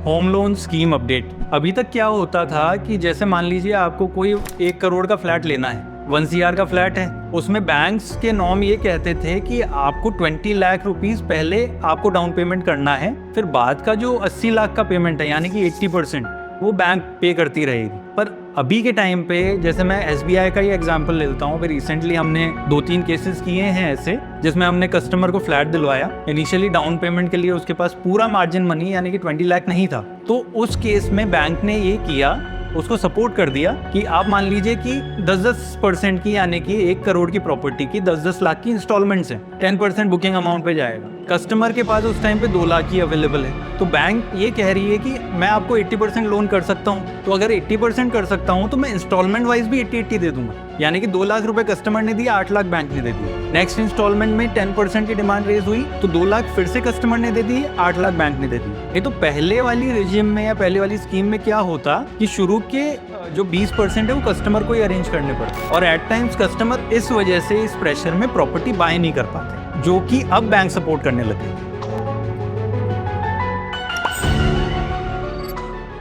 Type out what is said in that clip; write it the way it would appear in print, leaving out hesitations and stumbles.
Home loan scheme update. अभी तक क्या होता था कि जैसे मान लीजिए आपको कोई 1 करोड़ का फ्लैट लेना है, 1 CR का फ्लैट है, उसमेमें बैंक्स के नॉर्म ये कहते थे कि आपको 20 लाख रुपीस पहले आपको डाउन पेमेंट करना है, फिर बाद का जो 80 लाख का पेमेंट है यानी कि 80% वो बैंक पे करती रहेगी। पर अभी के टाइम पे जैसे मैं SBI का ही एग्जांपल लेता हूँ, फिर रिसेंटली हमने 2-3 केसेस किए हैं ऐसे जिसमें हमने कस्टमर को फ्लैट दिलवाया। इनिशियली डाउन पेमेंट के लिए उसके पास पूरा मार्जिन मनी यानी कि 20 लाख नहीं था, तो उस केस में बैंक ने ये किया, उसको सपोर्ट कर दिया कि आप मान लीजिए कि 10% की यानी कि 1 करोड़ की प्रॉपर्टी की 10 लाख की इंस्टॉलमेंट्स हैं, 10% बुकिंग अमाउंट पे जाएगा। कस्टमर के पास उस टाइम पे 2 लाख ही अवेलेबल है, तो बैंक ये कह रही है कि मैं आपको 80% लोन कर सकता हूँ, तो अगर 80% कर सकता हूँ तो मैं इंस्टॉलमेंट वाइज भी 80-80 दे दूंगा, यानी कि 2 लाख रुपए कस्टमर ने दिया, 8 लाख बैंक ने दे दिया। नेक्स्ट इंस्टॉलमेंट में 10% की डिमांड रेज हुई तो 2 लाख फिर से कस्टमर ने दे दी, 8 लाख बैंक ने दे दी। ये तो पहले वाली रिजिम में या पहले वाली स्कीम में क्या होता कि शुरू के जो 20% है वो कस्टमर को ही अरेंज करने पड़ते, और एट टाइम्स कस्टमर इस वजह से इस प्रेशर में प्रॉपर्टी बाय नहीं कर पाते, जो कि अब बैंक सपोर्ट करने लगे।